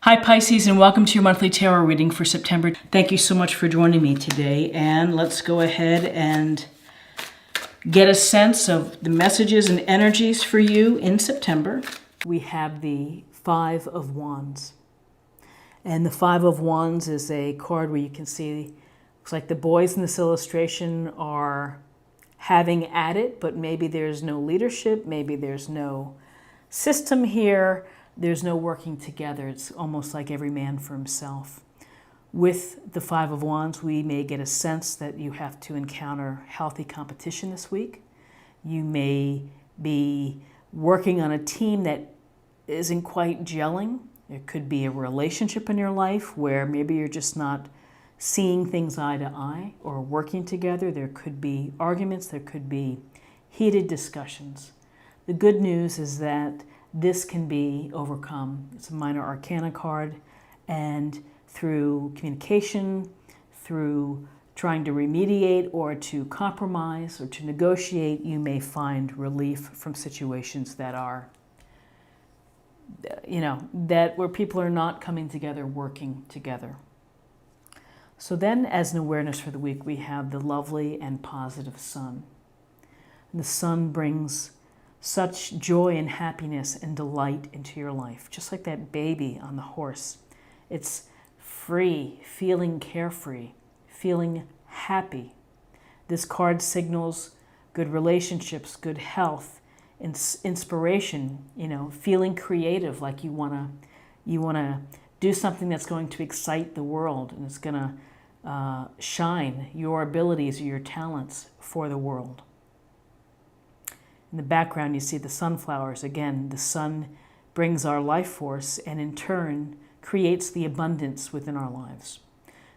Hi Pisces, and welcome to your monthly tarot reading for September. Thank you so much for joining me today, and let's go ahead and get a sense of the messages and energies for you in September. We have the Five of Wands, and the Five of Wands is a card where you can see, looks like the boys in this illustration are having at it, but maybe there's no leadership, maybe there's no system here. There's no working together. It's almost like every man for himself. With the Five of Wands, we may get a sense that you have to encounter healthy competition this week. You may be working on a team that isn't quite gelling. There could be a relationship in your life where maybe you're just not seeing things eye to eye or working together. There could be arguments. There could be heated discussions. The good news is that this can be overcome. It's a minor arcana card, and through communication, through trying to remediate or to compromise or to negotiate, you may find relief from situations that are, that where people are not coming together, working together. So then, as an awareness for the week, we have the lovely and positive sun. And the sun brings such joy and happiness and delight into your life, just like that baby on the horse. It's free, feeling carefree, feeling happy. This card signals good relationships, good health, inspiration, feeling creative, like you wanna do something that's going to excite the world and it's gonna shine your abilities or your talents for the world. In the background, you see the sunflowers. Again, the sun brings our life force and in turn creates the abundance within our lives.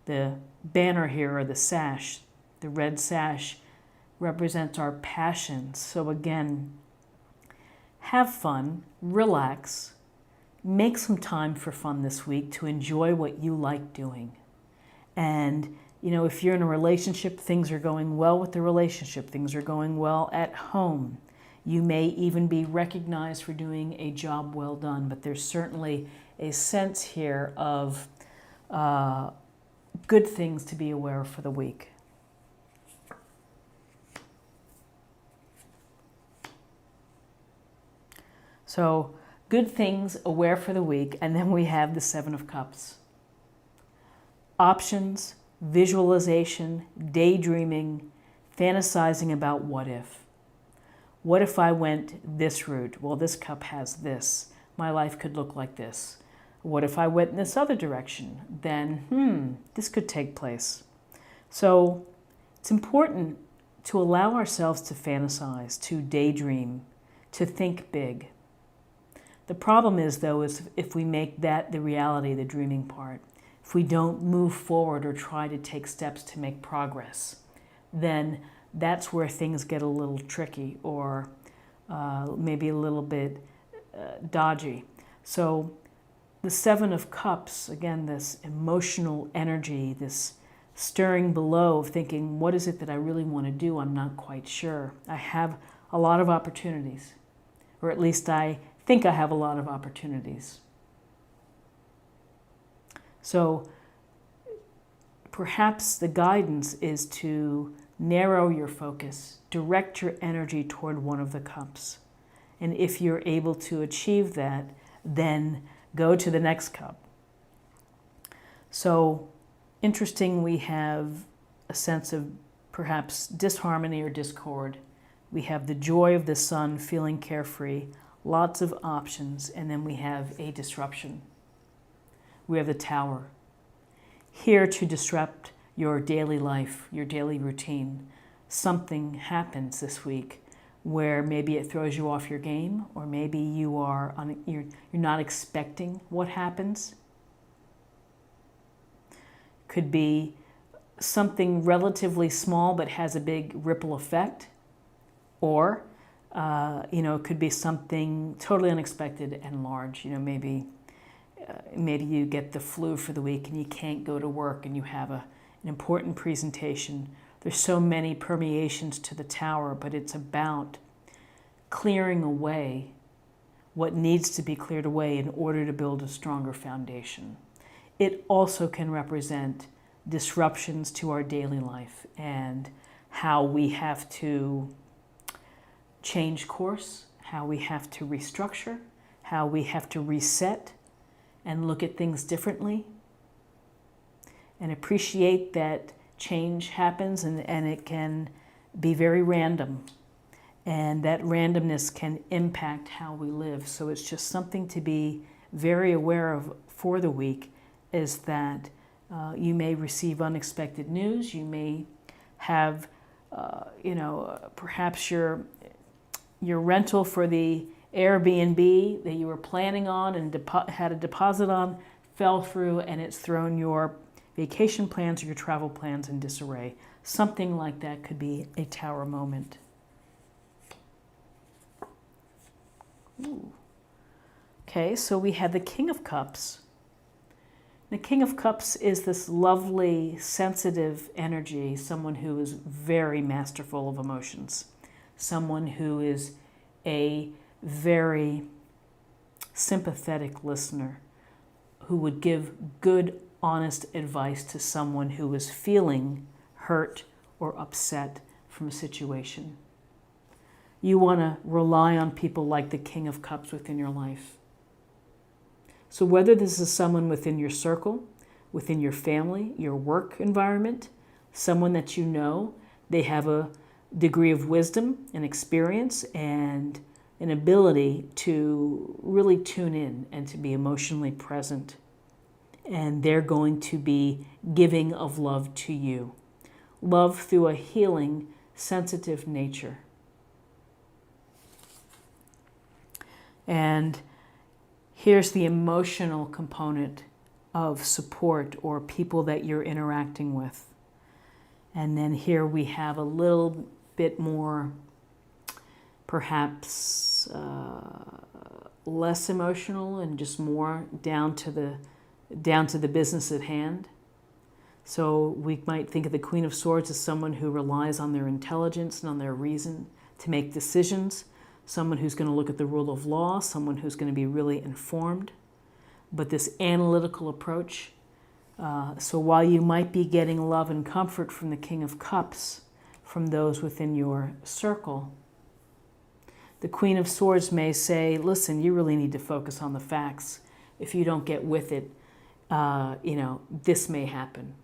The banner here, or the sash, the red sash, represents our passions. So again, have fun, relax, make some time for fun this week to enjoy what you like doing. And if you're in a relationship, things are going well with the relationship, things are going well at home. You may even be recognized for doing a job well done, but there's certainly a sense here of good things to be aware of for the week. So, good things aware for the week, and then we have the Seven of Cups. Options, visualization, daydreaming, fantasizing about what if. What if I went this route? Well, this cup has this. My life could look like this. What if I went in this other direction? Then, this could take place. So it's important to allow ourselves to fantasize, to daydream, to think big. The problem is, though, is if we make that the reality, the dreaming part, if we don't move forward or try to take steps to make progress, then that's where things get a little tricky or maybe a little bit dodgy. So the Seven of Cups, again, this emotional energy, this stirring below of thinking, what is it that I really want to do? I'm not quite sure. I have a lot of opportunities, or at least I think I have a lot of opportunities. So perhaps the guidance is to narrow your focus, direct your energy toward one of the cups. And if you're able to achieve that, then go to the next cup. So, interesting, we have a sense of perhaps disharmony or discord. We have the joy of the sun, feeling carefree, lots of options, and then we have a disruption. We have the Tower, here to disrupt your daily life, your daily routine. Something happens this week where maybe it throws you off your game, or maybe you're not expecting what happens. Could be something relatively small but has a big ripple effect, or it could be something totally unexpected and large. Maybe you get the flu for the week and you can't go to work and you have an important presentation. There's so many permeations to the Tower, but it's about clearing away what needs to be cleared away in order to build a stronger foundation. It also can represent disruptions to our daily life and how we have to change course, how we have to restructure, how we have to reset and look at things differently and appreciate that change happens and it can be very random. And that randomness can impact how we live. So it's just something to be very aware of for the week, is that you may receive unexpected news. You may have, perhaps your rental for the Airbnb that you were planning on and had a deposit on fell through, and it's thrown your vacation plans or your travel plans in disarray. Something like that could be a Tower moment. Ooh. Okay, so we have the King of Cups. The King of Cups is this lovely, sensitive energy, someone who is very masterful of emotions, someone who is a very sympathetic listener, who would give good, honest advice to someone who is feeling hurt or upset from a situation. You want to rely on people like the King of Cups within your life. So whether this is someone within your circle, within your family, your work environment, someone that you know, they have a degree of wisdom and experience and an ability to really tune in and to be emotionally present. And they're going to be giving of love to you. Love through a healing, sensitive nature. And here's the emotional component of support or people that you're interacting with. And then here we have a little bit more, perhaps less emotional and just more down to the business at hand. So we might think of the Queen of Swords as someone who relies on their intelligence and on their reason to make decisions. Someone who's going to look at the rule of law, someone who's going to be really informed. But this analytical approach, so while you might be getting love and comfort from the King of Cups, from those within your circle, the Queen of Swords may say, listen, you really need to focus on the facts. If you don't get with it, this may happen.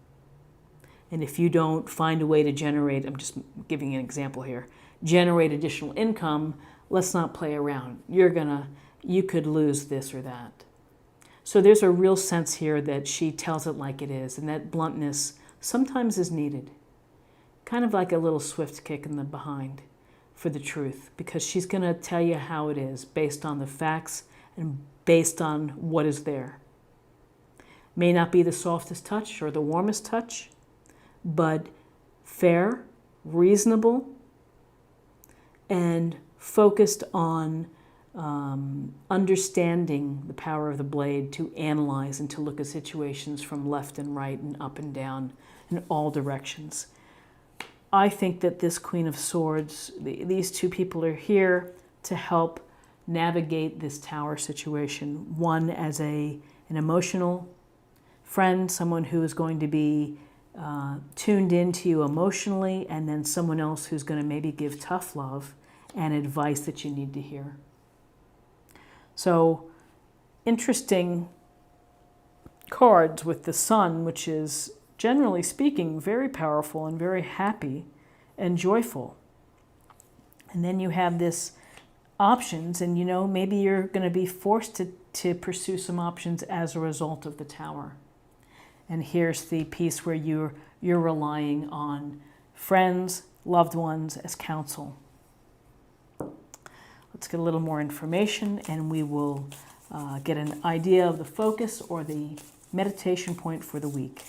And if you don't find a way to generate, I'm just giving you an example here, generate additional income, let's not play around. You could lose this or that. So there's a real sense here that she tells it like it is, and that bluntness sometimes is needed. Kind of like a little swift kick in the behind for the truth, because she's going to tell you how it is based on the facts and based on what is there. May not be the softest touch or the warmest touch, but fair, reasonable, and focused on understanding the power of the blade to analyze and to look at situations from left and right and up and down in all directions. I think that this Queen of Swords, these two people are here to help navigate this Tower situation. One as an emotional friend, someone who is going to be tuned into you emotionally, and then someone else who's going to maybe give tough love and advice that you need to hear. So, interesting cards with the Sun, which is, generally speaking, very powerful and very happy and joyful. And then you have this options, and maybe you're going to be forced to pursue some options as a result of the Tower. And here's the piece where you're relying on friends, loved ones as counsel. Let's get a little more information, and we will get an idea of the focus or the meditation point for the week.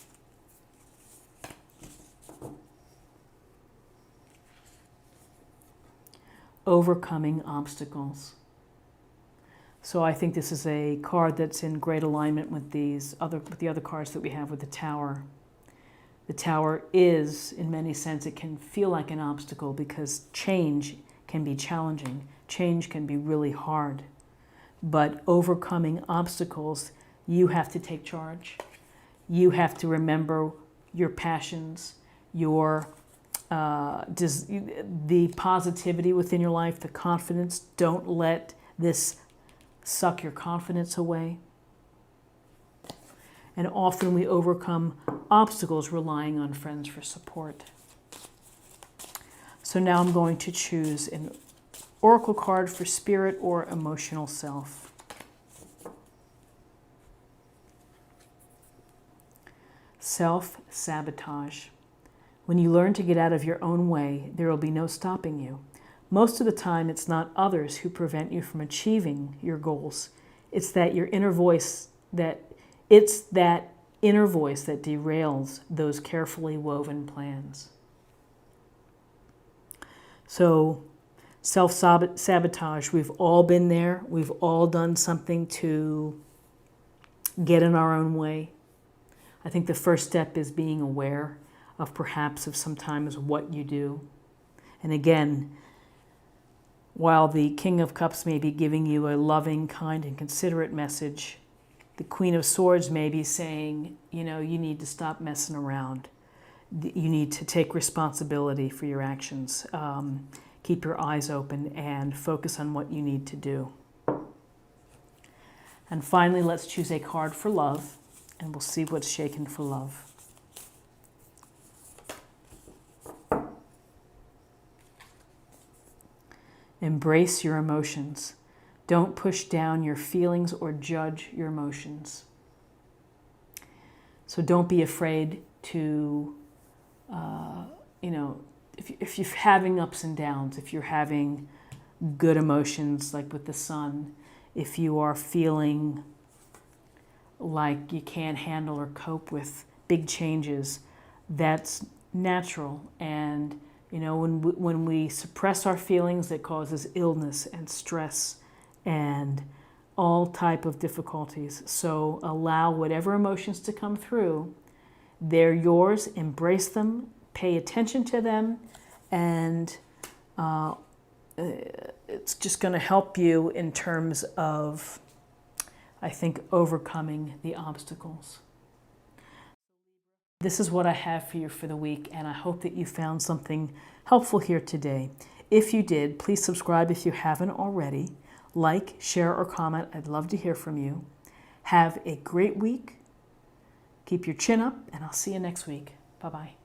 Overcoming obstacles. So I think this is a card that's in great alignment with the other cards that we have with the Tower. The Tower is, in many senses, it can feel like an obstacle because change can be challenging. Change can be really hard. but overcoming obstacles, you have to take charge. You have to remember your passions, your the positivity within your life, the confidence. Don't let this suck your confidence away. And often we overcome obstacles relying on friends for support. So now I'm going to choose an oracle card for spirit or emotional self. Self-sabotage. When you learn to get out of your own way, there will be no stopping you. Most of the time, it's not others who prevent you from achieving your goals. It's that inner voice that derails those carefully woven plans. So, self-sabotage, we've all been there. We've all done something to get in our own way. I think the first step is being aware of sometimes what you do. And again, while the King of Cups may be giving you a loving, kind, and considerate message, the Queen of Swords may be saying, you need to stop messing around. You need to take responsibility for your actions. Keep your eyes open and focus on what you need to do. And finally, let's choose a card for love, and we'll see what's shaken for love. Embrace your emotions. Don't push down your feelings or judge your emotions. So don't be afraid to, if you're having ups and downs, if you're having good emotions like with the sun, if you are feeling like you can't handle or cope with big changes, that's natural. And when we suppress our feelings, it causes illness and stress and all type of difficulties. So allow whatever emotions to come through. They're yours. Embrace them. Pay attention to them. And it's just going to help you in terms of, I think, overcoming the obstacles. This is what I have for you for the week, and I hope that you found something helpful here today. If you did, please subscribe if you haven't already. Like, share, or comment. I'd love to hear from you. Have a great week. Keep your chin up, and I'll see you next week. Bye-bye.